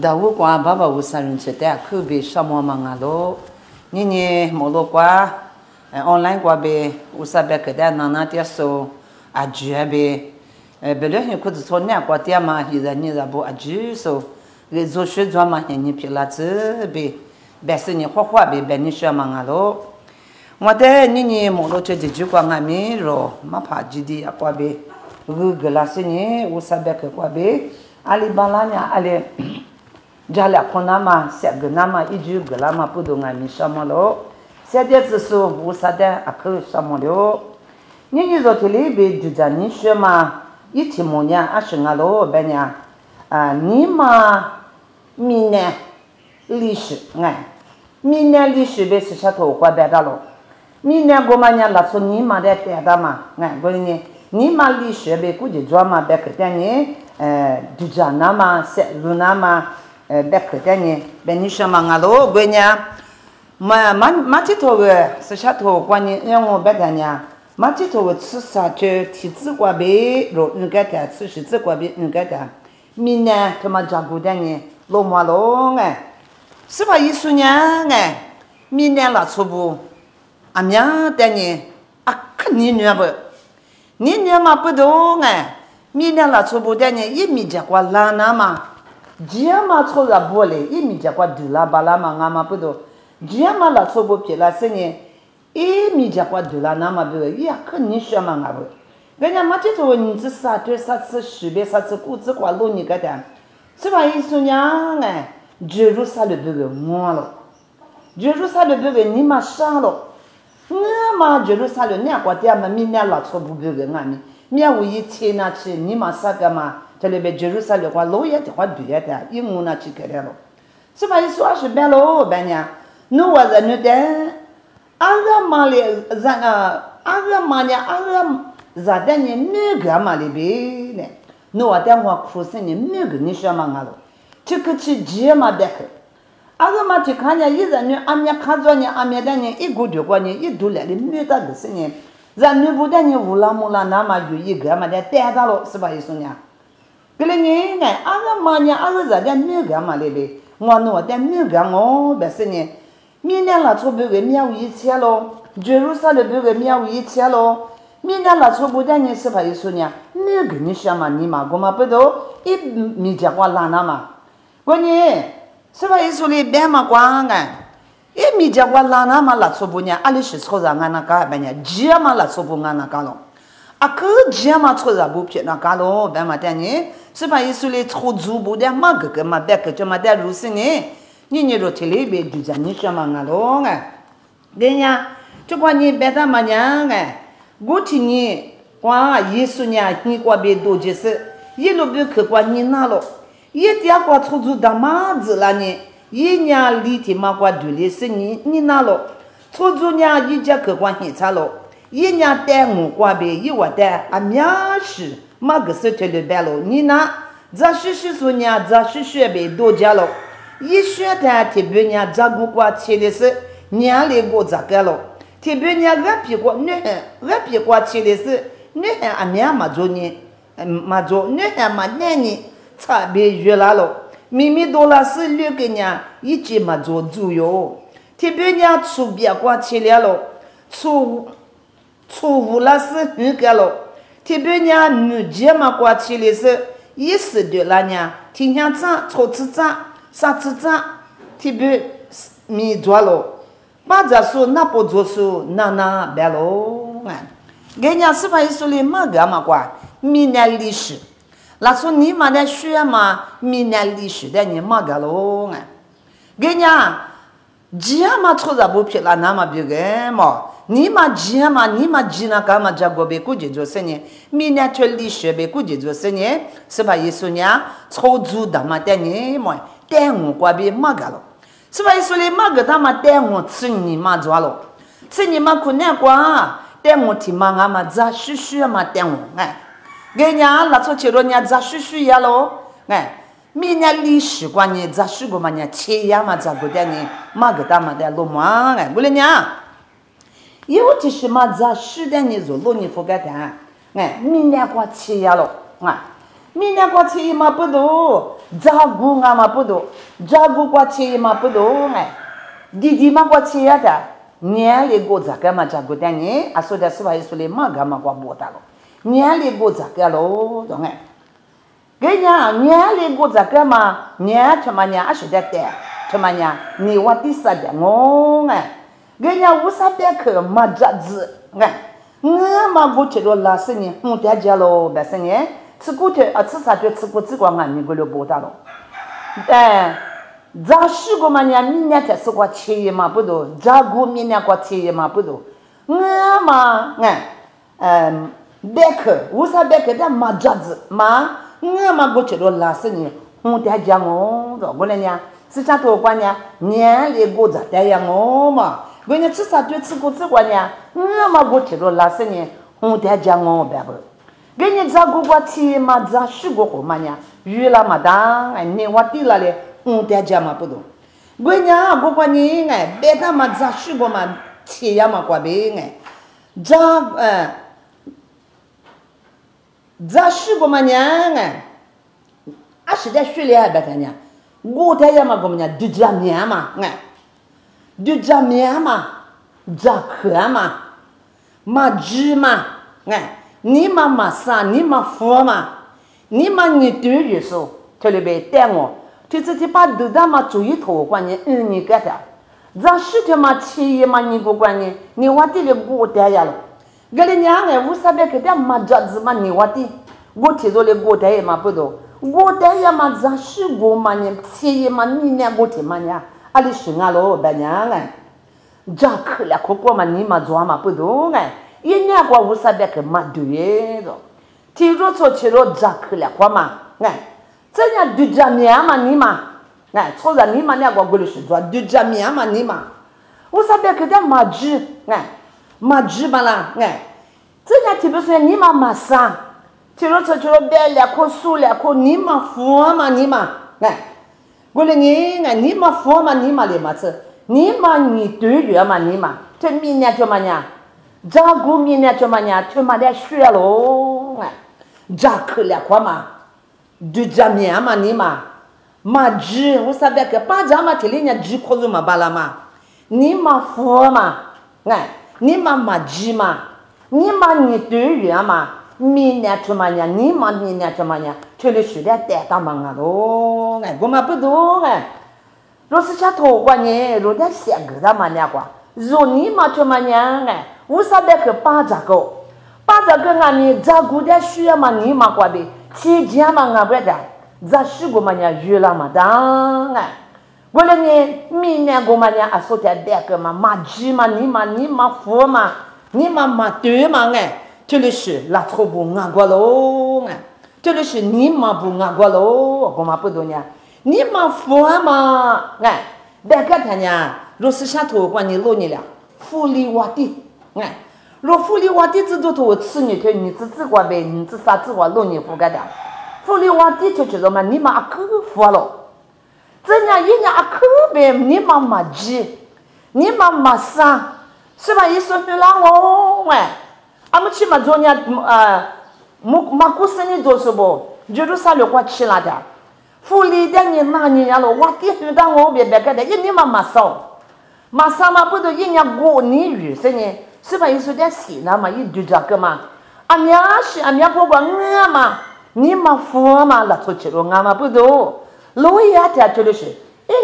dawu kwa baba usarin chete akube shamwa mangalo nini molo kwa online kwa be usabe kada nana tia so ajuabe bele ni ko to ne kwa tia ma hizani zabo aju so rezo shezwa ma ni pilate be bese ni khokwa be beni shama ngalo ngate nini molo che ju kwa ngami ro ma pha jidi akwa be ru glase ni usabe kwa be ali balanya ale jala konama segnama iju glama pudunga mi shamalo sedetse so usada akru shamalo nini zoteli be dudani shema itimonya ashingalo benya nima mine lish ngai mine lish be se chato kwa bedalo mine gomanya la so nima de te dama ngai goni nima lish be kuje drama be ketanye dujanama se lunama bekretanye benisha mangalo gwenya matito we se chato kwani yango bedanya matito we tsusa che tizi kwa be ro ngata tsushi kwa be ngata mina kama jagudanye lo mwalo nge siba yisunya nge mina la tsubu amya danye akni nyabo ni nyama pedo nge mina la tsubu danye yimija kwa lana ma Diama trop la bole, immédiat quoi de la balama ngama pedo. Diama la trop pied la seigne, immédiat quoi de la nama be, ya que ni chemin ngabo. Ganya matito ni sa te sa se shibe sa se ku se kwa lo ni gata. Se ba isunya ne, Jerusalem be mo lo. Jerusalem be ni ma shalo. Ngama Jerusalem ni akwa te ama mi na la trop be ngami. Mi a wi ti na chi ni ma sagama. Telebe Jerusalem kwa loye te kwa bieta inguna chikerelo siba iso ashe belo benya no waza nude aga male zana aga manya aga zadanye nega male be ne no wadanwa krusene nega nishama ngalo chikuchi jema deke aga mati kanya yiza nu amya kazwanya amedanye igudyo kwanye idulele nega gesenye za nubudanye vulamula nama yu yiga de teadalo siba iso nya Glenye ne aga manya aga za de nuga malebe ngwano de nuga ngo besenye mina la trobe ge mia wi tialo Jerusalem be mia wi tialo mina la trobe de nye sepa yisonya nuga ni shama ni ma goma pedo I mi ja kwa lana ma gwenye sepa yisole be ma kwa nga I mi ja kwa lana ma la trobe nya ali shiskoza ngana ka banya jama la trobe ngana kalo aka jama troza bu pye na kalo be ma tanye c'est pas isolé trop zubu de mag que ma bec que ma de rusine ni ni rotele be du jani chama ngalonga denya to kwa ni beta manyanga guti ni kwa yesu nya ni kwa be doje se ye lo be que kwa ni nalo ye dia kwa trop zu damaz la ni ye nya li ti ma kwa de le se ni nalo trop zu nya yi ja que kwa ni chalo ye nya de mu kwa be yi wa de amya shi Magse te le bello nina za shishi sunya za shishi be do jalo yi sheta te benya zagu kwa chilese nya le go zakalo te benya rapi kwa chilese ne amya majoni majo ne maneni cha be yelalo mimi dola se le kenya yi chi majo zuyo te benya tsubia kwa chilelo tsu vula se ngalo Tibenya nu jema kwa chilese yisi de lanya tinyata trotita satita tibe mi dwalo baza so napo doso nana belo genya sipa isole magama kwa minalish la so ni ma de shema minalish de ni magalo genya jema troza bopye la nama bigemo ni ma jina kama jagobe kujejo senye miniature shebe kujejo senye seba yesonya trozu damatanye mo tengu kwa be magalo seba yesole magata ma tengu tsini mazwalo tsini makune kwa tengu timanga maza shushu ma tengu genya la tsochero nya za shushu yalo miniature kwa nye za shugo manya che ya mazagodanye magata ma de lo mwa gulenya有的是嘛，在时代你做老你不该谈，哎，明年过期呀了，啊， mina kwa chi ma pudo jagu nga ma pudo jagu kwa chi ma pudo ngai didi ma kwa chi ya da nya le go za ka ma jagu da ni aso da swa iso le ma ga ma kwa bo ta lo nya le go za ka lo do ngai ge nya le go za ka ma nya chama nya a shi da te chama nya ni wa ti sa da ngo ngai ge nya u sa pe ke ma ja zi ngai nga ma go che lo la se ni hu da ja lo ba se ni吃过的啊，吃啥就吃过，吃光啊，你个了不大了。咱十个嘛年，明年才是过七月嘛不多，咱过明年过七月嘛不多。我嘛，别克，为啥别克的嘛夹子嘛？我嘛过去了拉死你，我得讲我，我来呢，是家多管呢，年里过着得呀我嘛，我呢吃啥就吃过吃光呢，我嘛过去了拉死你，我得讲我别不。给你咋个过去嘛？咋十个货嘛呢？遇了嘛当，你我地了嘞，得讲嘛不懂。给你啊，不管你别他嘛咋十个嘛，去呀嘛过别咋十个嘛呢？啊是在水里还别他呢？我得呀嘛个么呢？就这面嘛，就这面嘛，咋喝嘛，嘛煮嘛，你妈妈啥？你妈佛嘛？你妈你对于说，这里边带我，就自己把豆蛋嘛注意头关你，你给他，咱十天嘛七夜嘛你不管你，你我这里我带呀了，给你娘哎，我啥别给他嘛这子嘛你我的，我提着的我带嘛不多，我带呀嘛咱十个嘛呢，七夜嘛你娘我提嘛呢，阿里是俺老白娘哎，这可了可过嘛你嘛做嘛不多哎。一年过五十别个嘛对的，听说出去了咋去了过嘛？这样对着面嘛你嘛？错了你嘛那个过来是做对着面嘛你嘛？五十别个的嘛煮，嘛煮嘛啦，这样特别说你嘛嘛啥？听说出去了别了可熟了可你嘛佛嘛你嘛？过来你嘛佛嘛你嘛的嘛是？你嘛你对着嘛你嘛？这明年就嘛呢？咋过明年怎么样？他妈的学喽！咋去了quoi嘛？就这面嘛你嘛，嘛煮，我啥别个把咱嘛天里人煮可是嘛巴拉嘛，你嘛佛嘛，你嘛煮嘛，你嘛你对人嘛，明年怎么样？你嘛明年怎么样？这里学的带大忙啊喽！我嘛不懂若是吃头瓜呢，若在写个的嘛那个，若你嘛怎么样我啥别个把这个俺们咋过的需要嘛你嘛过的，期间嘛俺不的，咋十个嘛呢遇了嘛当我了呢明年个嘛呢啊说的别个嘛煮嘛你嘛佛嘛你嘛对嘛这里是拉错不俺过喽这里是你嘛不俺过喽我嘛不懂呢你嘛佛嘛别个他呢若是下头管你漏你了福利我的若福利我的制度头吃你的，你自个呗，你自啥子话弄你不干的？福利我的就知道嘛，你嘛可服了，这样一年可呗，你嘛急，你嘛啥，是吧？一说回来我俺们起码做年嘛过生日做什么？就是啥了过去了的，福利的你哪年了？我的回答我别干的，一年嘛少，嘛不都一年过年雨生呢？是吧？有时在洗呢嘛，一对这个嘛，俺家婆婆我嘛，你嘛佛嘛，拉出去了，俺嘛不多，老爷家就是，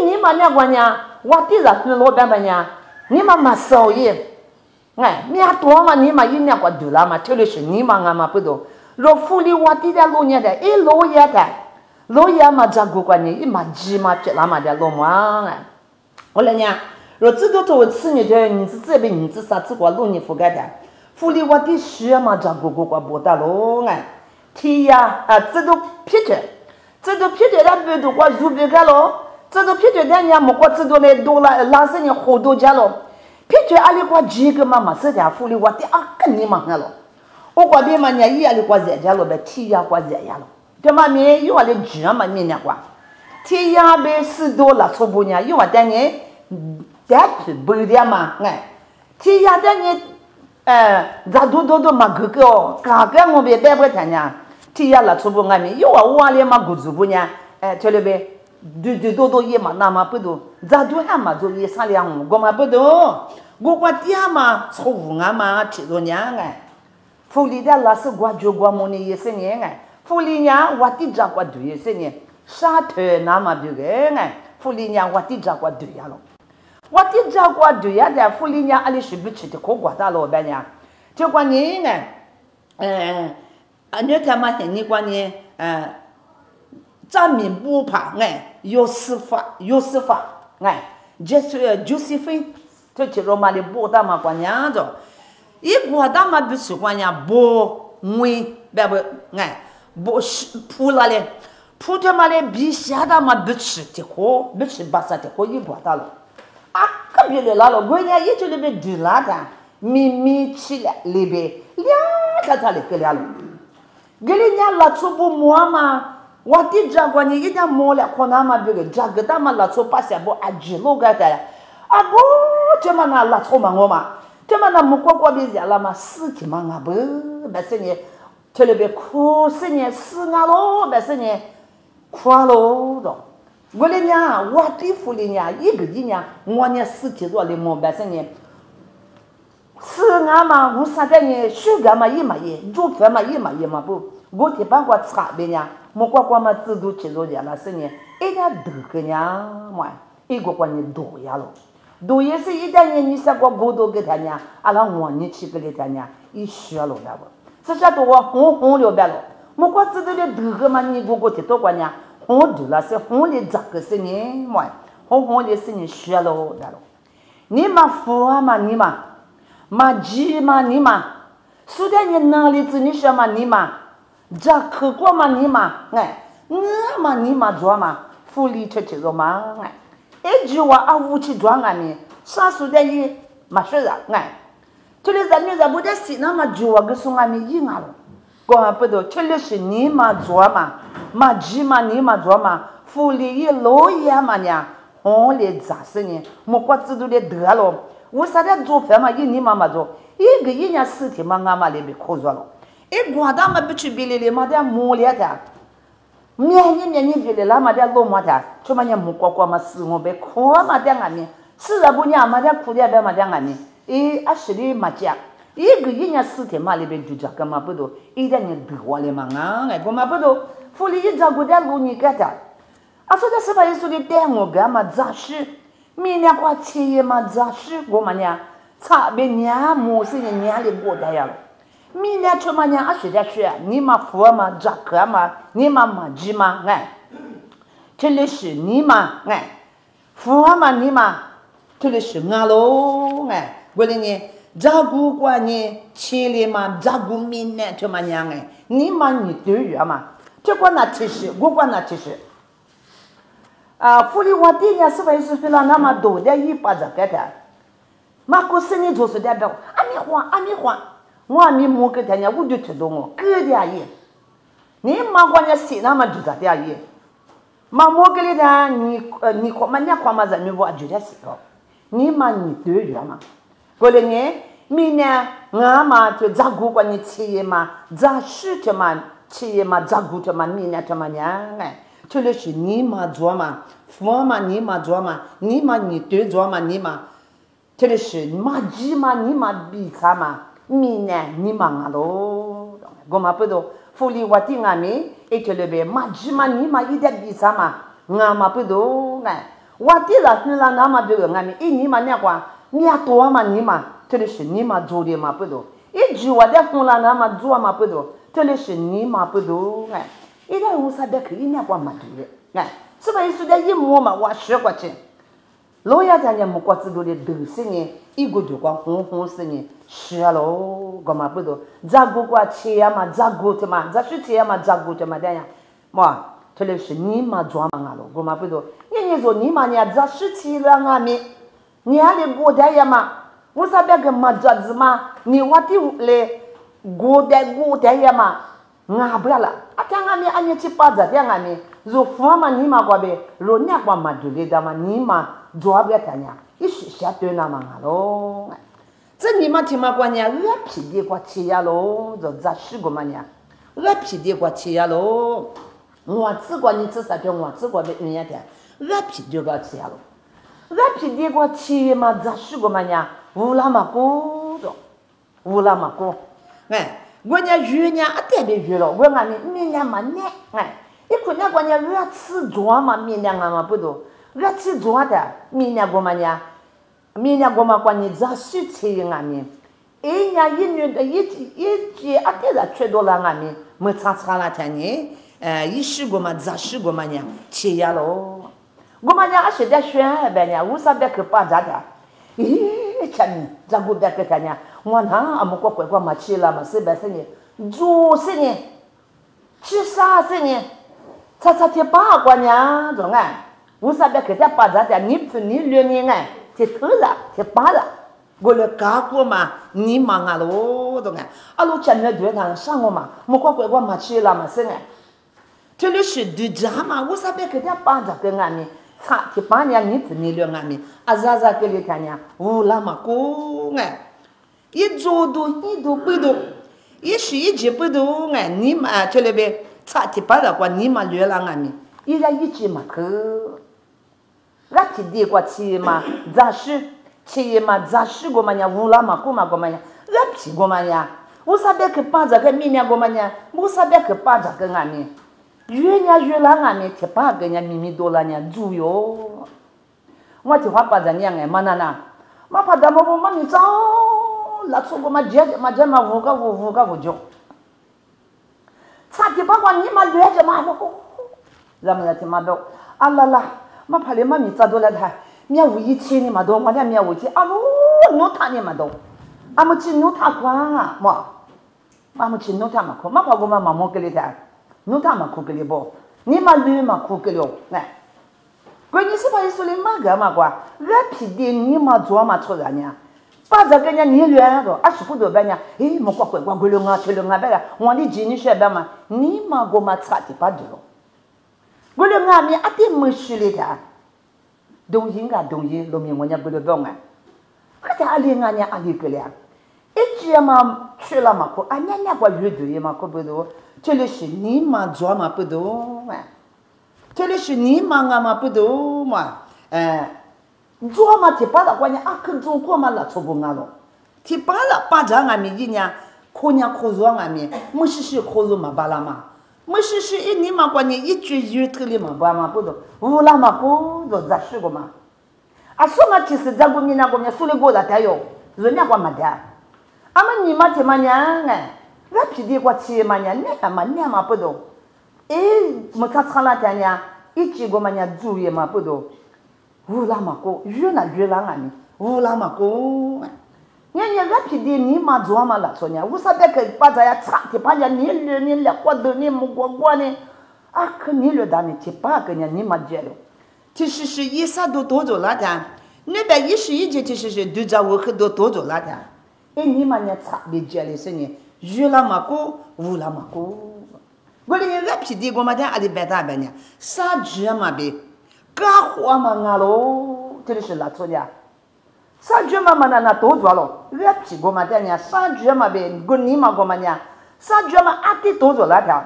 你嘛那个呢，我地上是老板呢，你嘛少爷，你还多嘛，你嘛一年过多了嘛，就是你嘛俺嘛不多，若福利我地的老爷的，老爷嘛照顾过你，一嘛鸡嘛吃了嘛的老嘛我来呢。若这个做吃你的，你是这边你是啥子话弄你覆盖的？福利我的需要嘛，照顾过不大喽天呀这都皮着那边都过入别个喽，这都皮着那年没过这都来多了，拉生你好多家喽，皮着阿里过几个妈妈是的福利我的跟你忙了，我过边嘛呢，伊阿里过热家喽呗，天呀过热呀喽，这嘛面有阿里煮嘛面呢过，天呀呗10多了差不呢，有我等你。但是不的嘛，天呀的你，咋多嘛哥哥，我别谈呀， tiya la tsubu ngami yo wa wale ma guzubu nya telebe du do ye ma na ma pedo za du ha ma zo ye sa liang go ma pedo go kwa tia ma tsubu ngama ti do nya nga fu li da la se gwa jo gwa mo ni ye se nye nga fu li nya wa ti ja kwa du ye se nye sa te na ma bi ge nga fu li nya wa ti ja kwa du ya lo wa ti ja kwa du ya da fu li nya ali shi bi chi te ko gwa da lo ba nya te kwa ni ngaอันนี้ทำมาเห็นนี่กว่านี้在民不怕哎，有司法哎，Josephine，这就是嘛的不大嘛关样子，一不大嘛不是关样不会不哎不是铺了嘞，铺的嘛嘞比下的嘛不吃的好，不吃巴萨的好一不大了，啊，可别了了，我家也就那边丢了的，咪吃了里边两个里了。Gelinya la tsubu muama wati jagwa ni ida mola kona ma bege jagda ma la tsupa se bo ajilo gata abo tema na la tsoma ngoma tema na mukoko bizi ala ma siki manga bo basenye telebe ko senye singalo basenye kwalo do gelinya wati fulinya yiginya ngwanya siki zo le mo basenye是俺嘛，我啥的呢？水干嘛也嘛也，煮饭嘛也嘛也嘛不，我这把我擦边呀，莫瓜瓜嘛自都吃着呀，那是呢，一点都个呀嘛，一个关你多呀咯，多也是一点呢，你啥个过多给他呢？阿拉我你吃给他呢，一学了呀不，这下多我红了白了，莫瓜自都的多个嘛，你个的多关呢，红多了是红的咋个是呢？嘛，红的是你学了的了，你嘛富啊嘛你嘛。maji ma ni ma sudah ni nali tu ni sama ni ma jak ko ma ni ma ngai ma ni ma jwa ma fully church zo ma ngai ejiwa awuchi jwa ngani sa sudah yi ma shira ngai tuli za ni za buda si na ma jwa ga sunga mi yi ngalo ko ma pedo tuli shi ni ma jwa ma maji ma ni ma jwa ma fully yi lo ya ma nya on le za se ni mo kwa tsu de de lo我啥的做饭嘛，你妈妈做，一个一年四天嘛，俺妈那边可做了。一光他们不去别的嘛的磨练的，面别的啦嘛的老嘛的，就嘛人木瓜嘛死我呗，可嘛的俺们，是啊不娘嘛的苦的呗嘛的俺们，啊是的嘛讲，一个一年四天嘛那边就这个嘛不多，一点人得我了嘛俺个嘛不多，府里一照顾的路你给他，啊说的是把人说的带我干嘛杂事。明年过节嘛，杂事我们呀，差别年模式的年里过的呀了。明年出嘛年啊，学的学，你嘛富嘛，扎克嘛，你嘛嘛鸡嘛，这里是你嘛，富嘛你嘛，这里是俺喽，我的呢，照顾过呢，钱里嘛，照顾明年出嘛年你嘛你对月嘛，这个那其实，我管那其实。府里我爹娘是不是说了那么多的一把子给他？马过生意就是代表，阿米花，我阿米莫给他呢，我就知道我给的也，你马过呢谁那么就咋的也，马莫给的你看嘛，你看嘛，咱们我就在思考，你嘛你对着嘛，过来呢，明年俺嘛就照顾过你企业嘛，咋事的嘛，企业嘛照顾的嘛，明年的嘛呢这里是你嘛做嘛，父嘛你嘛做嘛，你嘛你对做嘛你嘛，这里是嘛鸡嘛你嘛比啥嘛，明年你嘛俺喽，我嘛不多，府里我听俺们，这里边嘛鸡嘛你嘛一点比啥嘛，俺嘛不多我听了你那那嘛别个俺们，你嘛那个，你多嘛你嘛，这里是你嘛做的嘛不多，一句话的红了那嘛做嘛不多，这里是你嘛不多一个我啥的可以那个嘛对是不是说的一摸嘛我学过去，老爷咱家木瓜子多的都是呢，一个就光红是呢，学了干嘛不多，照顾过钱呀嘛，照顾的嘛，这是钱呀嘛，照顾的嘛这样，嘛，这里是你嘛做嘛了，干嘛不多，你说你嘛呢，这是钱了俺们，你还得过的呀嘛，我啥别个嘛这子嘛，你我的嘞过的呀嘛。不要了，讲俺们俺们去巴子讲俺们，如父嘛你嘛过呗，如伢过嘛就的嘛你嘛做不了他伢，一时下对那嘛喽，这你嘛听嘛过伢，我脾气过气呀喽，就咋事过嘛伢，我皮的过去呀喽，我只管你吃啥叫我只管的人家的，我皮就过去呀喽，我皮的过去嘛，咋说个嘛呀？乌拉嘛过的，乌拉嘛过，哎，我家鱼呢，特别鱼了，我俺们明年嘛呢，哎，一看那个呢，我吃做嘛，明年俺嘛不多，我吃做的，明年我嘛呢，明年我嘛管你咋说吃俺们。一年一年的一节啊，对了，吃多了俺们没查了天呢，一时过嘛，咋时过嘛呢？吃呀喽，我们家现在选呗呢，为啥别去把咋的？咦，前面咋个别去看呢？我那俺们国国嘛吃了嘛，是不是呢？做是呢，吃啥是呢？查去八卦呢，中啊？为啥别去在把咋的？你不你6年哎，去偷了，去扒了。我来搞过嘛，你忙啊喽，懂啊？啊，路前面对他上我嘛，我国嘛去了嘛是哎，这里是对家嘛，我啥别给他帮着跟俺们，差去帮人你不你了俺们，啊咋给你看呀？乌拉嘛过哎，一做多一多不多，一时一节不多哎，你嘛这里边差去帮着过你嘛了了俺们，一人一节嘛去，俺去地过去嘛，咋是？吃嘛，咋吃过嘛呀？乌拉嘛，过嘛过嘛呀？俺皮过嘛呀？我啥别去把这个米面过嘛呀？我啥别去把这个俺们？越来俺们去把个人家米多了呢，猪哟！我听话把这样哎，嘛那，嘛怕他们我嘛你走，那出过嘛接嘛五个就，差点把我你嘛略着嘛我，咱们来听嘛都，啊啦，嘛怕你嘛你咋多了他？面无一切你嘛多，我俩面无一切，啊喽，弄他你嘛多，俺们去弄他quoi嘛，俺们去弄他嘛苦，嘛怕我嘛忙给你的，弄他嘛苦给你不，你嘛累嘛苦给了，哎，关键是把你说的嘛个嘛瓜，俺皮的你嘛做嘛出来呢，把这个呢你乱个，20不多半呢，哎，么瓜了啊，吃了啊，别个，我的子女学别嘛，你嘛我嘛差的不多了，我了俺们阿点没事的他。东西，农民我家不得动啊！可是阿里个了，一直嘛去了嘛，可年过月度嘛，可不多。这里是你嘛做嘛不多嘛，这里是你嘛嘛不多嘛，做嘛提把了关键啊，可做过嘛了，错不俺了，提把了把这俺们一年，可做俺们，没事可做嘛巴拉嘛。没事一年嘛关键一句一头里嘛不多，乌拉嘛不多咋说个嘛？啊，说嘛其实在我们那个说的过了才有，人家管嘛的，俺们你嘛怎么样哎？我皮的过去嘛呀，你嘛不多，哎，么他了天呀，一句个嘛呀注意嘛不多，乌拉嘛过，越来俺们，乌拉嘛过。人家皮的你嘛做嘛了说呢，为啥别个把这呀差的把人你来活的你没过呢？啊，可你了他们去把个人你嘛接了，其实是一啥都多做了的，那边一节其实是对着我很多多做了的，哎你嘛呢差别接的是呢，越了嘛过，无了嘛过，我的人家皮的我嘛的阿里白大白呢，啥子嘛别，干活嘛啊喽，这里是哪错的？三句嘛那多做了，我屁股嘛在呢，三句嘛呗，过年嘛过嘛呢，三句嘛阿弟多做那条，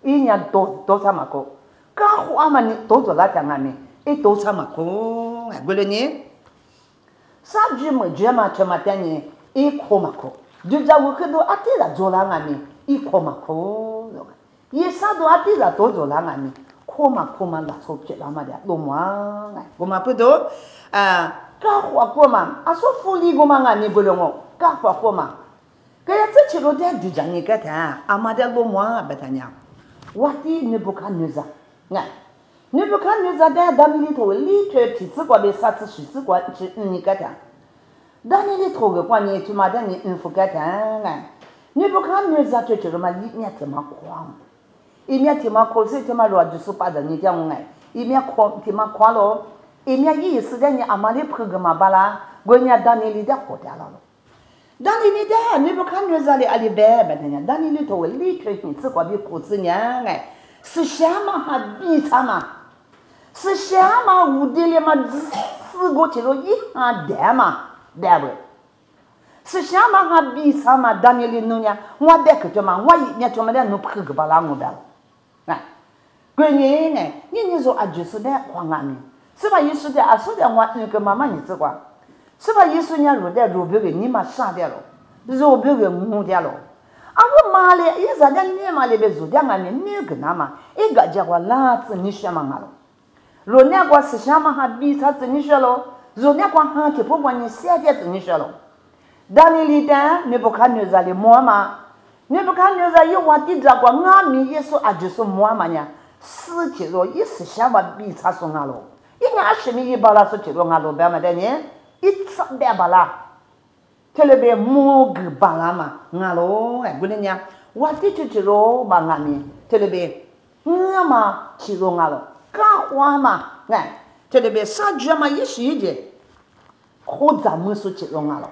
一年多少嘛过，干活嘛你多做那条俺们，多少嘛过，过了呢，三句嘛句嘛全嘛在呢，一块嘛过，就在我很多阿弟啦做了俺们，一块嘛过，一三多阿弟啦多做了俺们，块嘛拉出去了嘛的，弄嘛，我嘛不多，干活过嘛？啊，说福利过嘛？俺你不了我干活过嘛？个呀，这起路点就讲你个谈，阿妈的罗马不谈呀。我的你不看女子，哎，你不看女子的，当你里头里头皮子过的啥子水子过是你个谈，当你里头个过你就嘛的你不个谈哎，你不看女子就这个嘛一面天嘛狂，一面天嘛狂水天嘛热就是把人你讲哎，一面狂天嘛狂咯。一面意思在你阿妈的婆个嘛巴拉，我伢当年里的活掉了，当年里的你不看女子里阿里白白的呢，当年里头里头你只管比裤子娘哎，是啥嘛还比啥嘛，是啥嘛屋里里嘛四个去了一下带嘛带不，是想嘛哈比啥嘛？当年的农家，我别个叫嘛，我一年叫嘛的农拍个巴拉我的，哎，过年哎，你说啊就是的黄阿米，是吧？意思的啊，说的我那个妈妈你知道，是吧？意思人家入的入别个你妈杀掉了，入别个我掉了。啊，我妈嘞，一啥的你妈嘞别入的俺们没个那嘛，一个叫我哪子你学嘛俺了，若那个思想嘛哈比啥子你学了，若那个哈就不管你写的子你学了。当你里头，你不看牛仔的馍嘛？你不看牛仔有我地着过，俺们也说啊，就是馍嘛呢。死起了，一时想法比他说俺了，一俺是米一包了，说起了俺了，别嘛的呢，一次别包了，这里边馍个包了嘛，俺了，哎，姑娘，我地就起了把俺们这里边我嘛起了俺了，干活嘛，哎，这里边啥子嘛也是一件，好咱们说起了俺了。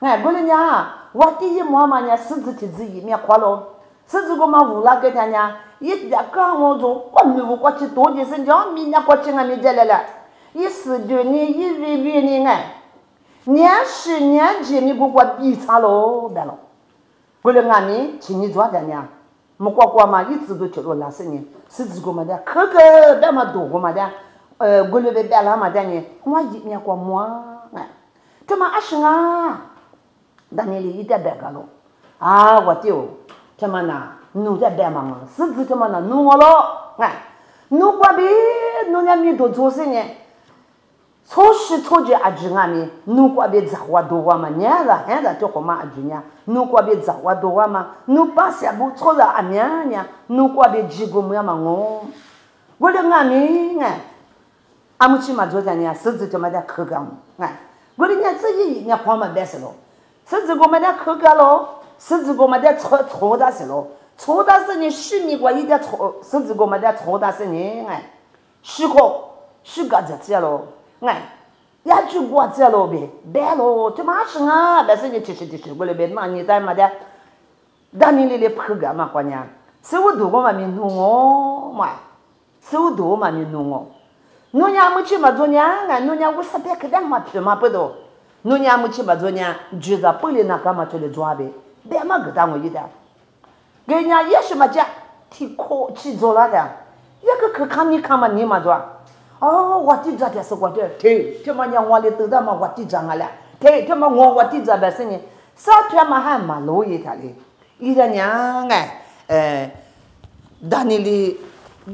哎，过来呢，我第一妈妈呢，狮子体质一面快乐，狮子个嘛无啦给他呢，一家刚我做，我没有过去多的生叫，明年过去俺们再来了，一19年1月年哎，年10年前你给我比差喽，别了，过来俺们请你做的呢，没过嘛，一直都叫了20年，狮子个嘛的，可个别嘛多个嘛的，过来别了嘛的呢，我一面过么哎，这么20啊。当年里一点别个了，啊，我丢，他妈呢，弄在别忙了，甚至他妈呢弄我了，哎，弄过呗，弄家米都做生意，初时初就阿舅俺们弄过呗，找我多嘛，年了现在就好嘛阿舅呢，弄过呗找我多嘛，弄把些不错的阿娘呢，弄过呗几个么样嘛我的俺们哎，俺们去嘛做啥呢？甚至他妈的口干，哎，我的伢自己伢慌嘛别死了。甚至我们的口干咯，甚至我们的错大事咯，错大事你10米过一点错，甚至我们的错大事呢，哎，10个这咯，哎，也就过这咯呗，别咯，这嘛是啊，但是你其实我那边那你在嘛的，当你的口干嘛关键，是我多个嘛没弄哦嘛，是我多嘛没弄哦，弄伢没去嘛做伢，哎，弄伢我是别个的嘛去嘛不多。侬娘没去嘛做呢，就是本来那干嘛出来做呗，别嘛给他我一点，给人家也是嘛讲，替考去做了的，一个去看你看嘛你嘛做，哦，我地这的是我的，对，这么讲我的都在嘛我地这个了，对，这么我地这边是呢，啥天嘛还嘛路一条的，一个娘哎，当你的。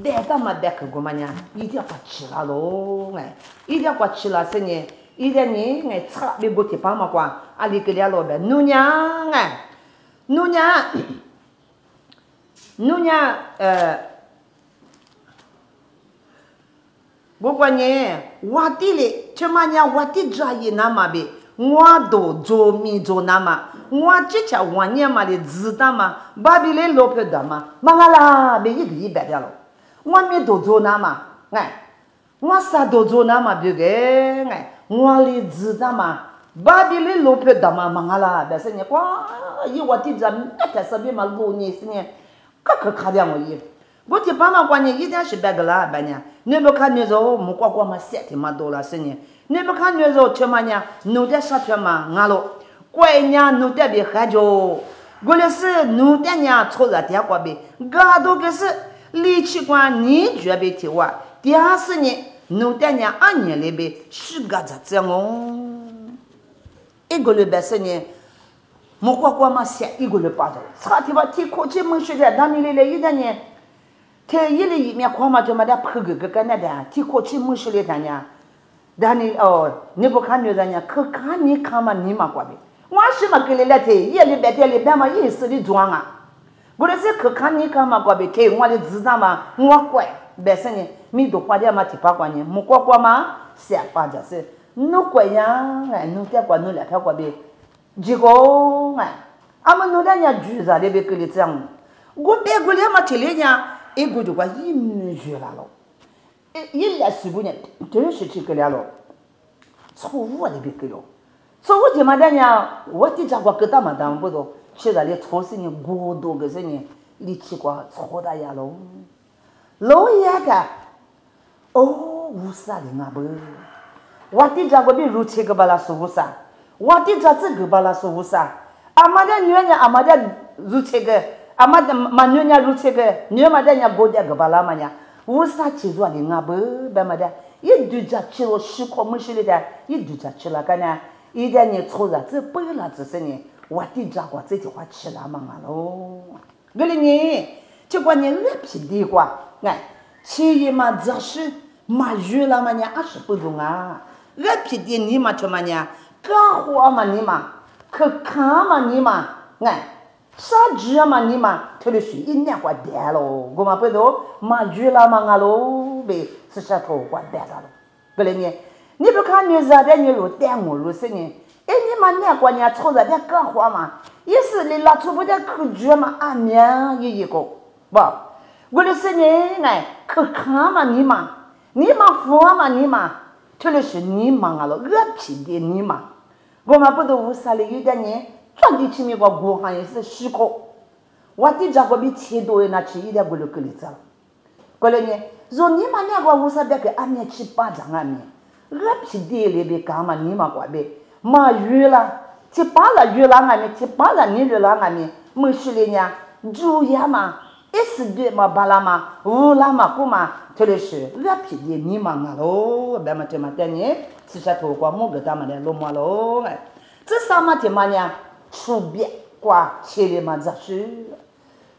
别干嘛别去过嘛呢？一定要过去了喽，哎，一定要过去了是呢。一点呢，哎，差别不提帮嘛光，阿里个俩老板，奴娘哎，奴娘，我管你，我地里，这嘛呢，我地这一那嘛呗，我都做米做那嘛，我这家我年嘛的子弹嘛，把别人老婆的嘛，嘛个啦，别一个100掉了，我米都做那嘛，哎，我啥都做那嘛别个，哎。我的子弹嘛，把别人老婆的嘛忙啦，但是呢，光一我地着那天是别嘛路呢是呢，可卡掉我一，我这爸妈关键一定是别个啦，别呢，你不看你说没光嘛7天嘛多了是呢，你不看你说这嘛呢，弄点啥天嘛俺了，怪娘弄点别喝酒，我的是弄点娘抽了点过呗，俺都个是力气光你绝别听话，第二是呢。弄点年2年里边10个这样哦，一个礼拜是呢，没过嘛写一个礼拜的，差点吧，提考进门学的，当你来一点呢，他一来一面考嘛就没得拍个那的，提考进门学的他呢，当你哦，你不看就人家，可看你看嘛你嘛过的，我是嘛给你来提，一礼拜嘛意思的装啊，我那是可看你看嘛过的，提我的智商嘛我乖，别是呢。米都花点嘛提把关呢，没过嘛，下班就是，弄过呀，哎，弄点过弄2条过呗，结果哎，俺们弄点人住啥的别给你这样，我别过来嘛提来呢，一个就过1年学了咯，一来15年，真是去给了咯，错误的别给了，错误就嘛的呢，我的家伙给他们当不多，现在的超市呢，过多个是呢，力气过错大呀咯，老爷的。哦，无啥的啊不，我的家伙比如这个巴拉是无啥，我的这个巴拉说无啥，阿妈的女人阿妈的如这个，阿妈的妈女人如这个，女妈的人过的个巴拉嘛呀，无啥吃做的阿不白嘛的，一对着吃了十块没事的，一对着吃了个呢，一点你错了，这不了只是呢，我的这个这句话吃了嘛喽，个哩呢，这个呢热皮的话，哎，吃一嘛这是嘛热了嘛呢，20不中啊，热皮的你嘛吃嘛呢？干活嘛你嘛，可看嘛你嘛，哎，啥子嘛你嘛，特别是一年过别了，我嘛不懂，嘛鱼啦嘛喽呗，是啥头过别了，不然呢，你不看你啥的你路带我路是呢，哎你嘛年过年凑着点干活嘛，也是你拉出不点口诀嘛，俺面一个，不，我的是呢，哎，可看嘛你嘛，你嘛活嘛你嘛，特别是你嘛了，热皮的你嘛。我们不都无啥哩？有点人转的去美国国行也是虚构。我的这个比钱多那去一点不就够了了。过来呢，若你们两个无啥别个俺们去巴掌俺们，俺皮的里边干嘛你们过呗？嘛鱼了，去巴了鱼了俺们，去巴了你鱼了俺们，没事哩呢，猪呀嘛，一时对嘛巴拉嘛，乌拉嘛古嘛，特别是俺皮的你们啊喽，别嘛这么点呢。是啥头瓜木个他们的落寞喽哎，这啥嘛的嘛呢？出别瓜切的嘛杂事，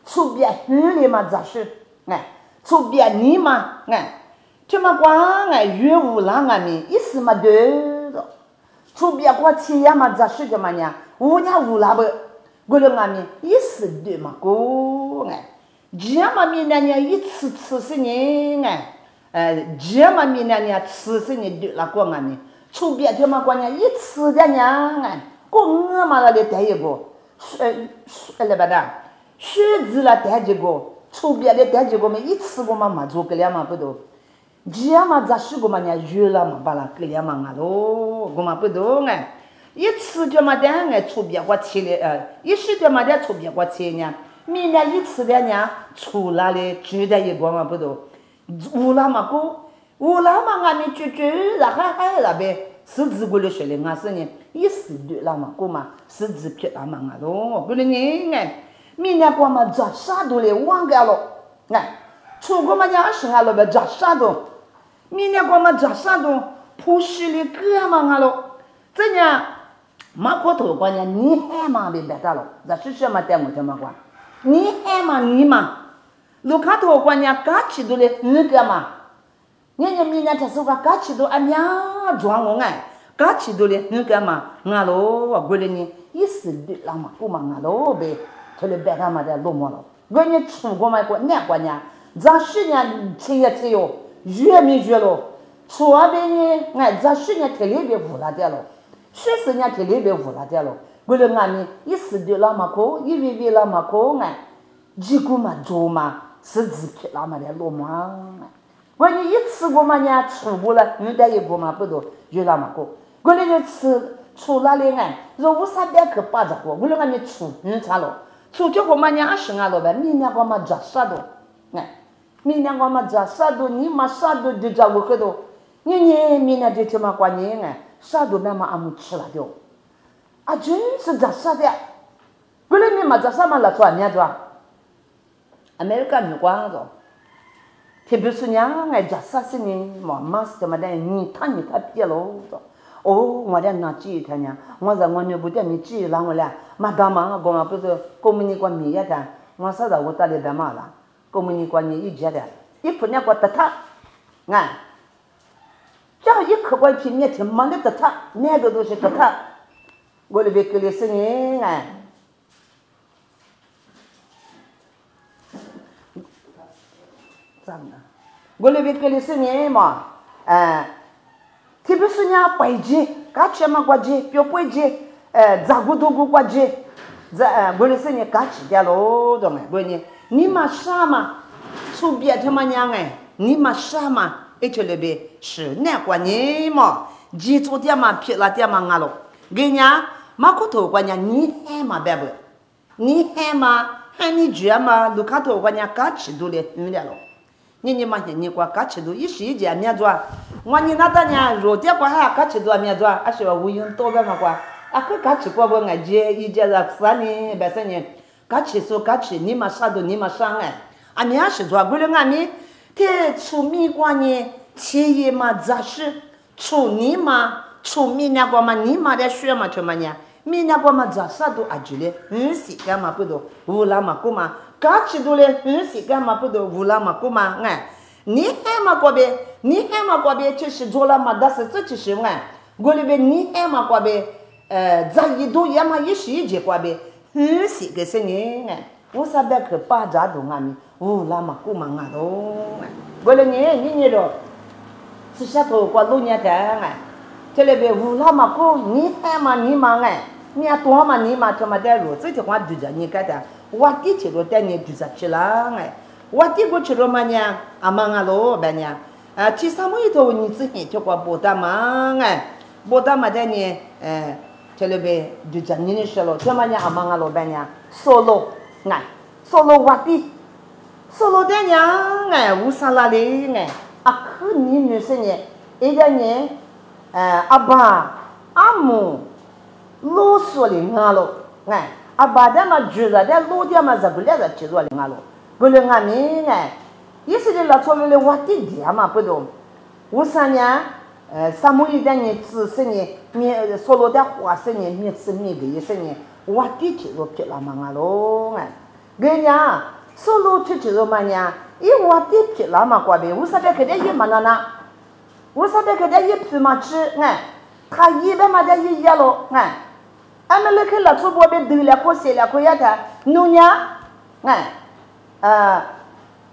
出别鱼的嘛杂事，哎，出别你嘛哎，这么瓜哎鱼无浪啊咪，意思嘛对的，出别瓜切呀嘛杂事的嘛呢？无呀无啦不，我了啊咪意思对嘛哥哎，这嘛咪那呢一次次是呢哎。这嘛米呢吃是你对了过俺们，出别的嘛过呢一吃的呢哎，过我嘛那里带一个，来吧的，学子了带几个，出别的带几个嘛一吃过嘛嘛做个了嘛不多，这嘛咋许个嘛呢热了嘛把那个了嘛啊喽，我嘛不多哎，一吃的嘛的哎出别我吃的一吃的嘛的出别我吃呢，米呢一吃的呢出来的煮的一个嘛不多。乌拉嘛哥，乌拉嘛俺们就然后还那边十字过来学的，俺是呢，一时对啦嘛哥嘛，十字撇啦嘛俺咯，过来呢哎，明年过嘛做啥都来忘掉了，哎，出国嘛伢是俺了呗做啥都，明年过嘛做啥都普世的歌嘛俺咯，这呢，马过头过呢，你还嘛别别打了，这是什么带我这么过，你还嘛你嘛。路卡头关呀，嘎起都嘞，你干嘛？人家明年他说个嘎起都俺俩装我哎，嘎起都嘞，你干嘛？俺喽，我过来呢，一时的那么不嘛俺喽呗，他嘞别干嘛的落寞了。我呢出国嘛过年过年，咱10年吃也吃哟，越没越了。出外边呢，哎，咱10年天里边无了的了，30年天里边无了的了。过来俺们一时的那么可，一位位那么可哎，几个嘛做嘛。是自己那么的落寞，我你一吃过嘛呢？出过了，你得一个嘛不多，就那么个。我那个吃出来了哎，若无啥别去巴着过，我那个你出你查了，出这个嘛呢20啊了呗，明年我嘛做啥都，哎，明年我嘛做啥都，你嘛啥都就做我去都，你明年就这么过年哎，啥都那么俺们吃了掉，啊真是做啥的，我那你嘛做啥嘛了做年做。America 没关着，特别是伢哎，假啥事呢？妈是怎么的？你他别了着。哦，我的那记他呢，我在我女不的没记让我俩，妈干嘛？我嘛不是公民关米呀的，我啥子我打里边嘛了，公民关你一节的，一碰那个得他，哎，这一客观平面挺忙的得他，那个都是得他，我那边给的是你哎。咋的？我那边给的是年嘛，特别是伢白节，嘎吃嘛过节，别白节，咋个都过节，我那是年嘎吃点喽，懂没？我呢，你嘛啥嘛，出别他妈娘哎，你嘛啥嘛，一出那边是那过年嘛，记住点嘛，撇了点嘛俺喽，给伢马骨头过年你还嘛别不，你还嘛，喊你觉嘛，路卡头过年嘎吃都嘞，你了喽。你嘛你过嘎吃都一时一节面做，我你那大年肉点过还嘎吃都面做，还是无用多呗嘛过， aka kachi kwa bo ngaje ije za sani besanye kachi so kachi ni mashado ni mashanga ami ashi zwa gule ngami te chumi kwanye tiye ma zashi chu ni ma chu mi na kwa ma ni ma de shwe ma chomanya mi na kwa ma zasado ajule nsi kama podo vula makuma kachi dole nsi kama podo vula makuma nga ni hema kwa be chishi zola madasa chishi nga gole be ni hema kwa be za yido yama yishi je kwa be nsi ke senye nga usa be ke pa ja do ngami vula makuma nga do gole ni do sisha to kwa lunya ta nga telebe vula mako ni hema ni ma nga ni atwa ma ni ma chama de ro zai kwa duja ni kata wati che ro ta ni duja chila nga wati go chiro manya amanga lo banya ti samu ito ni zi he cho kwa boda ma nga boda ma de ni telebe duja ni ni shalo chamanya amanga lo banya solo nga solo wati solo de nya nga usala le nga akhu ni ni se ni e ga ni aba amu lo so le ngalo nga abada ma juza de lo dia ma zabule za chizo le ngalo gole ngami nga yisi de la tolo le wati dia ma podo usanya samui de ni tsi se ni mi solo de hwa se ni mi tsi mi ge se ni wati chizo pe la ma ngalo nga genya solo chizo ma nya I wati pe la ma kwa be usabe ke de ye manana usabe ke de ye puma chi nga ka yi be ma de ye yalo nga ameleke la tubo be de la ko se la ko yata nunya nga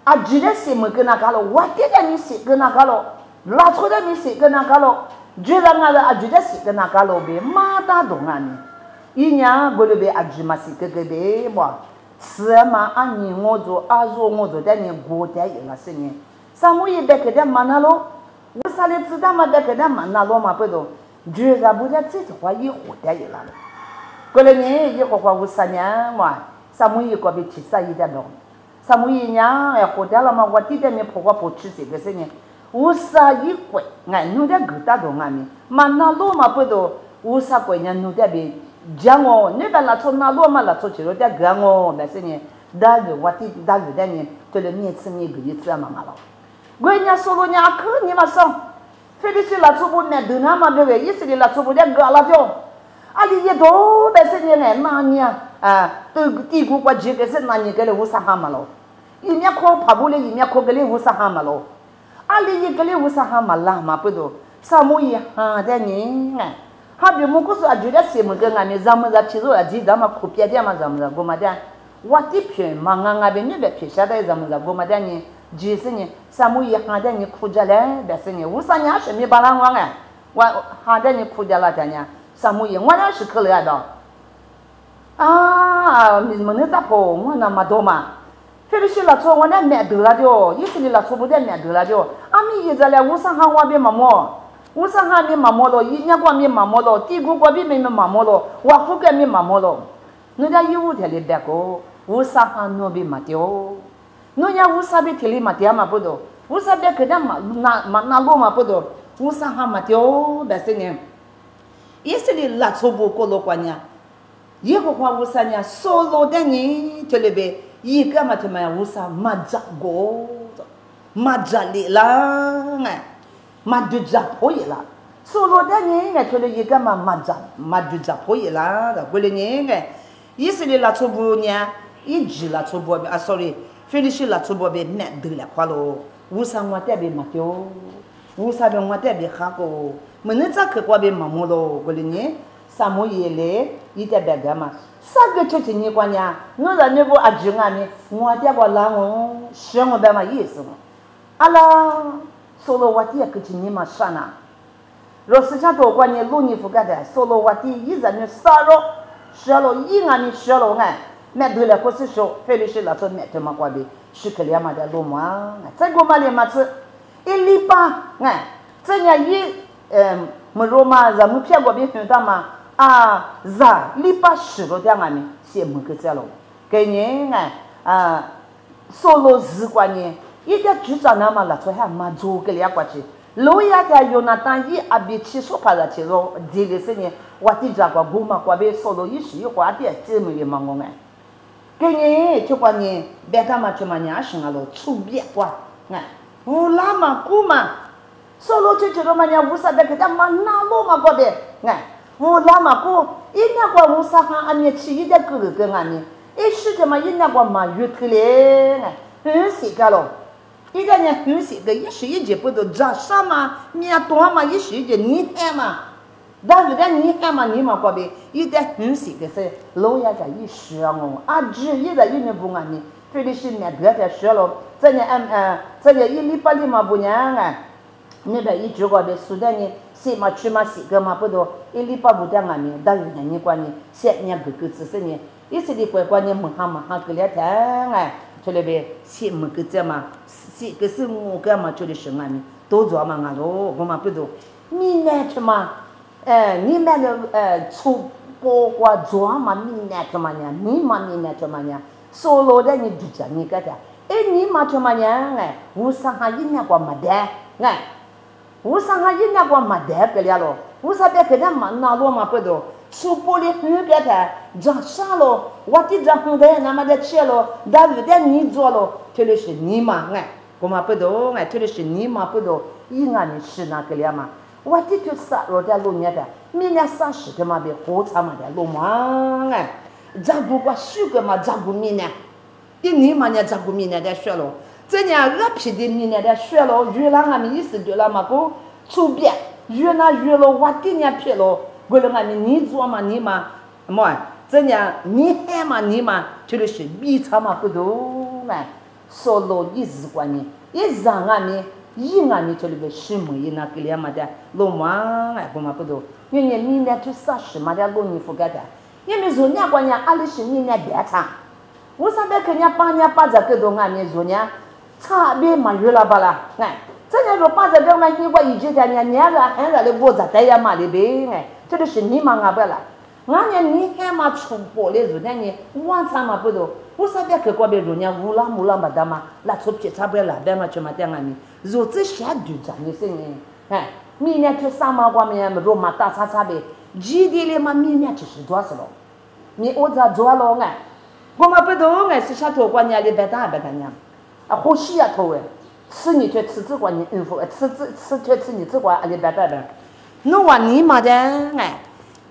ajire se me gna galo wati de mi se gna galo la tro de mi se gna galo jira nga la ajire se gna galo be ma da do nga ni inya golo be ajima se ke be mo sema anyi ngozo azo ngozo de ni go de ye la se ni samu ye be ke de manalo usale tsida ma de ke de manalo ma pedo jira bu de tsi kwa yi ho de ye la gole ni ye ko kwa usanya mo samu ye ko be tsa yi de no samu ye nya e ko de la ma wati de me pokwa po tsi se ke se ni usa yi kwe nga nu de guta do nga mi manalo ma pedo usa ko nya nu de be jango ne ba la tona lo ma la to chiro de gango ba se ni da wati da de ni to le mi tsi mi bi tsi ma ma lo gwe nya solo nya ku ni ma so felici la to bo ne de na ma be yisi de la to bo de ga la jo ali ye do ba se ni ne ma nya to ti gu kwa je ke se na ni ke le usa ha ma lo i nya ko pa bo le i nya ko ke le usa ha ma lo ali ye ke le usa ha ma la ma pe do sa mo yi ha de ni ha bi mu ko so ajure se mu ga ne zamu za chizo aji da ma kopia dia ma zamu za goma da wati pye manganga be ni be pye sha da zamu za goma da ni ji se ni samu yi ha da ni kujale da se ni usa nya she mi balan wa nga wa ha da ni kujala da nya samu yi wa na shi kle ya da mi mo ne ta po mo na madoma felici la to wa na me de la dio yi se ni la to bu de me de la dio ami yi za la usa ha wa be mamo usa ha mi mamolo yinya kwa mi mamolo ti gu kwa bi mi mamolo wa fu ke mi mamolo no da yu de le beko usa ha no bi mateo no ya usa bi tili matia ma podo usa be ke da na lo ma podo usa ha mateo da se ne yesili la tobo ko lo kwanya ye ko kwa usa nya solo de ni telebe yi ka matema usa majago majali la nga maduja poyela solo de ni nga tole yiga maduja poyela da gole ni nga yisili la tobu nya iji la tobu be sorry finish la tobu be ne de la kwalo wusa nwate be mateo wusa be nwate be khako menetsa ke kwa be mamolo gole ni samoyele yite be gama sage cheti ni kwanya no la nebo ajunga ni nwate kwa lango shengo be ma yesu ala solo wati ya kichini mashana rosicha to kwa nye luni fugada solo wati yiza ni saro shalo yinga ni shalo nga me dule ko si sho felici la to me te makwabe shikeli ama da lo mwa tsego mali matse ilipa nga tsenya yi mroma za mupya go bi tama za lipa shiro da ngami sie muketsalo kenye nga solo zi kwa nye ida juza na ma la to ha ma zo ke le akwachi lo ya ta Jonathan yi abichi so para ti ro dile se ni wati ja kwa goma kwa be solo yi shi kwa ti ti mu ye mangonga kenye chokwa ni beta ma chuma nya shinga lo chubie kwa nga ula ma kuma solo che che ma nya busa be ka ma na lo ma kwa be nga ula ma ko ina kwa musa ha anye chi yi de ku ge nga ni e shi de ma ina kwa ma yutle nga si ka lo一个人很喜个，也是一节不都做什么？你多嘛，也是一节你看嘛，但是在你看嘛，你嘛过呗，一点很喜个是老爷在一说哦，啊，只一个一年不按你，这里是面得在说了，这年这年一礼拜里嘛不年啊，那边一直过呗，苏丹呢，谁嘛去嘛喜个嘛不都，一礼拜不得按你，但是人家管你，现年个只是呢，一时的管你门哈个两天哎。这里边西门个这嘛，西个是我干嘛这里生啊咪，都做嘛啊咯，我嘛不懂，闽南什么，你们的出国话做嘛闽南什么呢？你嘛闽南什么呢？solo的你就讲你个的，你嘛什么呢？我上海人家过嘛的，我上海人家过嘛的个了咯，我啥别个的嘛那罗嘛不懂。出玻璃很别的，长啥了？我的长红的那么的吃了，但是的你做了，这里是你嘛我嘛不懂这里是你嘛不懂，一眼你是那个了嘛？我的就啥了的路面的，明年30的嘛别火车嘛的路嘛照顾过许个嘛照顾明年，你嘛呢照顾明年的学了，这样热皮的明年的学了，越南俺们意思对了嘛个出别，越南越了我的年皮了。为了俺们你做嘛你嘛，么这样你还嘛你嘛，就是比他嘛不多嘛，说了一时关呢，一让俺们一俺们这里边什么一那个了嘛的，老嘛不嘛不多，因为明年就30嘛的老年覆盖的，因为昨年关呢，阿里是明年别长，我上边看人半年把这个都俺们昨年差别嘛越了吧啦，这年说把这个嘛，你我一直在年个还在的我在带呀嘛里边这里是你嘛啊不啦？俺家你还嘛出国的时间呢，晚上嘛不多，我上边去过边人家乌拉木拉嘛的嘛，那出去差不多那边嘛去嘛带俺们，如此下就这样子呢，明年去上嘛过面罗马大差别，几点了嘛明年就是多少了？你我咋做了我嘛不懂是下头过年的白大白呢，好西呀头吃你去吃这个你吃你这个阿里白大白。侬话你嘛的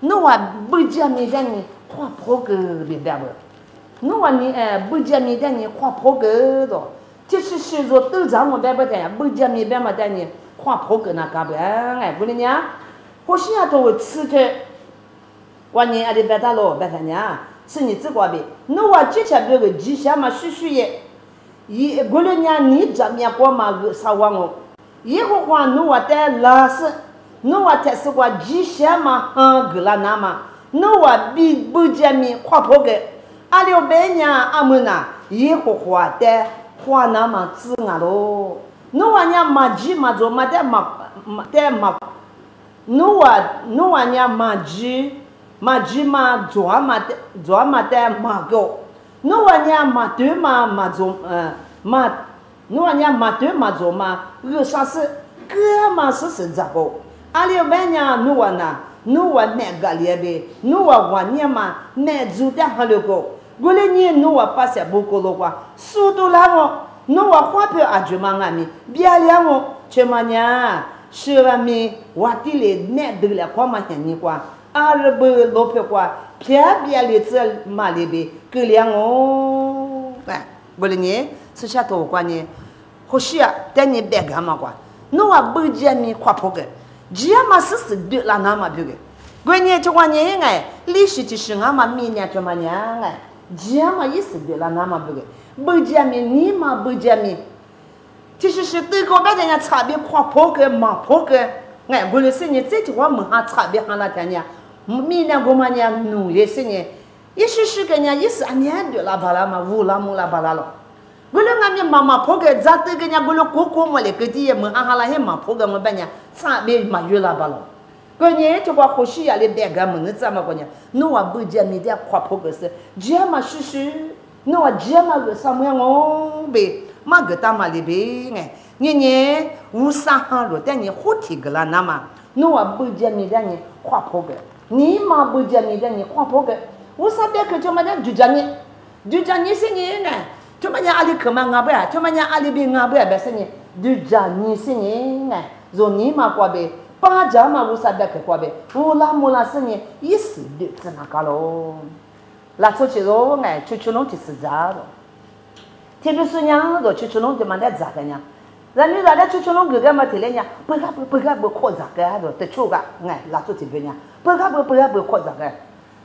侬话不讲你的你花破个明白不？侬话你不讲你的你花破个的，就是说都让我白不的呀，不讲明白嘛的你花破个那干不不的呢？我现在都吃的，过年阿里白大咯白的呢，吃你这个呗，侬话之前这个吉祥嘛许也，过了年你这面过嘛啥话我，以后话侬话的老是。侬话才是话吉祥嘛，个啦那嘛，侬话比不见面花破个，阿六百年阿们呐，以后花的花那么自然咯。侬话伢马吉嘛做嘛的嘛，侬话伢马吉嘛做嘛的嘛个，侬话伢马对嘛做嘛，侬话伢马对嘛做嘛，啥事个嘛是咋个？阿里万年侬话呐，侬话那个里边，侬话万年嘛，那做的好了个。过来年侬话把些不过了话，速度来我，侬话花票阿就嘛俺们，别了我，去嘛呢？是外面我的嘞那得了花嘛钱你话，阿拉不老票话，别里这嘛里边，够了我。过来年吃下头瓜呢，或许啊，等你别干嘛瓜，侬话不见面花破个。只要嘛是对了那么别个，过年就过年历史就是俺嘛明年就嘛年只要嘛也是对了那么别个，不见面你嘛不见面，就是对个别人家差别夸破个嘛破个，过了是呢这句话问下差别下那天呢，明年我嘛呢努力是呢，也是个呢也是俺年对了巴拉嘛乌拉木拉巴拉了。我了俺们妈妈婆个咋得个呢？我了哥哥么嘞？个地也么俺哈拉还妈婆个么办呢？差别嘛越来越了。个呢就把或许呀哩别个么子怎么个呢？侬话不讲你的夸婆个是，这嘛是，侬话这嘛个什么样哦呗？嘛个大嘛里边哎，你无啥行路，但你好提个了那么，侬啊不见你的你跨破个，你嘛不见你的你跨破个，无啥别个就嘛的就讲你是你呢，就嘛的阿里克嘛阿不呀，就嘛的阿里边阿不呀，别是你，就讲你是你呢，若你嘛过呗。巴家嘛，无啥别个过呗，乌拉木拉是呢，一时的怎么搞喽？拉出去喽，哎，去弄就是咋了？特别是娘，都去弄就蛮得咋个呢？人家在去弄个嘛，提来呢，不扩咋个，都得出个，哎，拉出去别呢，不扩咋个？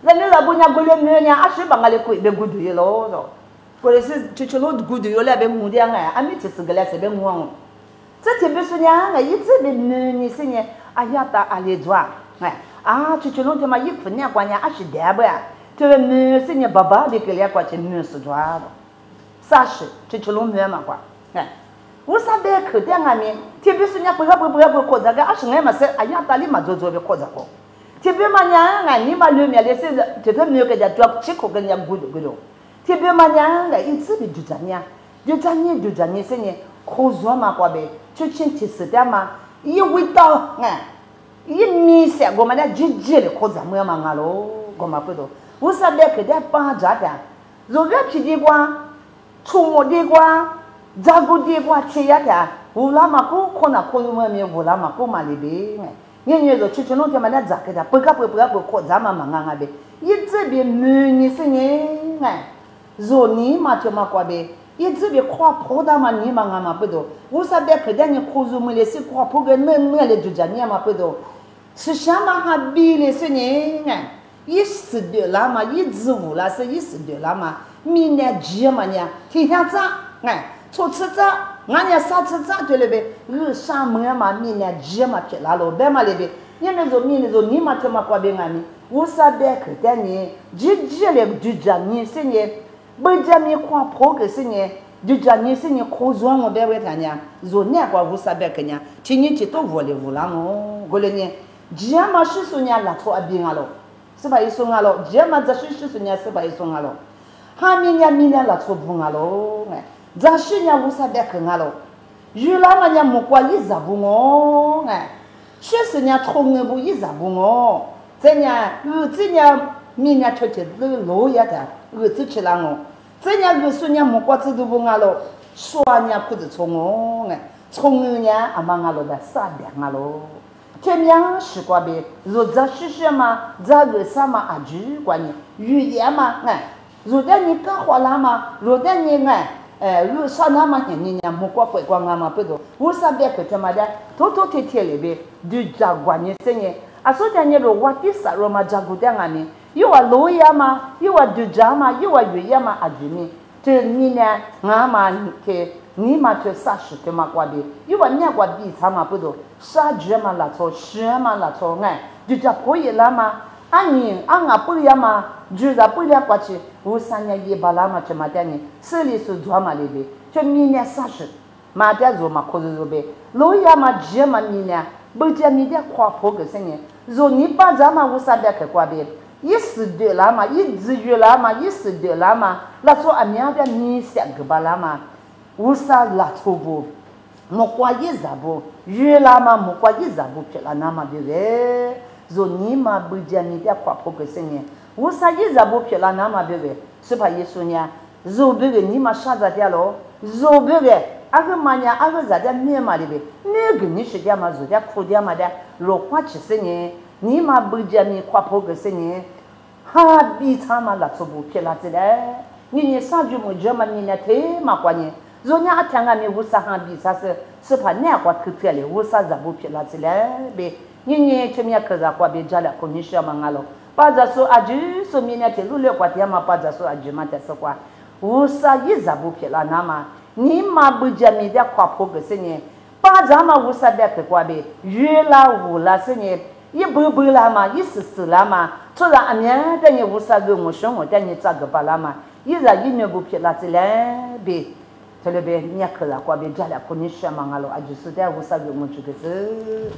人家不呢，过来没呢，阿是把俺的贵别古对喽，都，过来是去弄古对，有来别木的哎，俺们就是个来是别木哦。这特别是娘，哎，一直别你是呢。哎呀，打阿里抓，哎，啊，去弄他妈一分两关呀，还是点不呀？这个女是你爸爸的给两块钱女是抓的，啥事？去弄女嘛瓜，哎，我啥别口袋外面，特别是人家不扩这个，还是俺嘛是，哎呀，打你嘛做别扩这个，特别嘛娘，哎，你嘛里面的是这个女给人家抓起口跟人家咕噜，特别嘛娘，哎，一直的就这样，是呢，口说嘛瓜呗，就请提示点嘛。一味道，哎，一米线我们那直的可怎么样嘛喽？我们不懂，我说别个在帮着的，如果皮的瓜、出没的瓜、照顾的瓜吃呀的，乌拉嘛不可能外面乌拉嘛不嘛里边哎，人家说去弄他们那咋个的，不可怎么嘛呗，一直别你是人哎，若你嘛就嘛过呗。一直别夸破的嘛，你嘛不懂。我说别可能你夸住没的是夸破个那的就讲你嘛不懂。是什么还比的是呢？一时的了嘛，一直无了是一时的了嘛。明年几嘛呢？天天早，初次早，俺家三次早对了呗。上门嘛，明年几嘛去哪路别嘛里边。你那说明年说你嘛他妈过别俺们。我说别可能你几了就讲你是呢。不讲你夸破个是呢，就讲你是你夸装我别为他呢，若那个无啥别个呢，今年就都无了无了哦，过来呢，这嘛是说呢拉错阿边啊喽，是吧？一送啊喽，这嘛这是说呢是吧？一送啊喽，哈明年拉错不啊喽，哎，这是呢无啥别个啊喽，原来嘛呢木瓜一直不哦，哎，确实呢葱的不一直不哦，这呢这呢明年出去都老也的。儿子吃了哦，这样儿孙伢木瓜子都不爱了，说伢裤子冲哦，冲伢阿妈爱了的傻点爱了，这样是过呗，若这是嘛，这个什么阿句关呢？语言嘛，若在你干活了嘛，若在你如啥那么人家木瓜会光啊嘛不多，我啥别个他妈的，偷贴里边就这关呢是呢，啊说的你若我的啥罗嘛照顾点俺们。又话老呀嘛，又话就家嘛，又话月呀嘛，阿舅呢？这你呢？俺嘛去，你嘛去啥事的嘛过的？又话你过比啥嘛不多？啥剧嘛拉错，什嘛拉错就这可以了嘛？俺不呀嘛，就这不了过去，我三年一把拉嘛去嘛的呢？手里是做嘛里边？就明年啥事？嘛的做嘛可是做呗？老呀嘛，剧嘛明年，不叫你的夸破个什么？若你把这嘛我啥别去过呗？一时的了嘛，一直月了嘛，一时的了嘛，那说俺娘的你想个吧了嘛，为啥拉错不？木瓜一直不，月了嘛木瓜一直不撇了那么的嘞，说你嘛不讲你的夸破个声音，为啥一直不撇了那么的嘞？是怕耶稣呢？肉别个你嘛啥子的咯？肉别个阿个嘛呢？阿个咋的面嘛的呗？那个你是的嘛？肉的苦的嘛的，肉花吃声音。你嘛不讲你夸破个声音，哈比他嘛拉错不撇拉子嘞，你啥就没讲嘛，你太嘛关呢？若你阿听俺们无啥哈比啥是怕哪个特别嘞，无啥子不撇拉子嘞呗？你前面可是话别讲了，可你说嘛俺咯，把这说阿舅说明天路了过天嘛，把这说阿舅嘛这是话，无啥一直不撇拉那嘛，你嘛不讲你的夸破个声音，把这嘛无啥别个过呗，越拉无拉声音。一不啦嘛，一时啦嘛，做了俺娘等你无啥个我生活等你咋个巴啦嘛，一日一年不撇拉子嘞呗，这里边你可啦，过边家里可你说嘛，俺咯，就是在无啥个我这个是。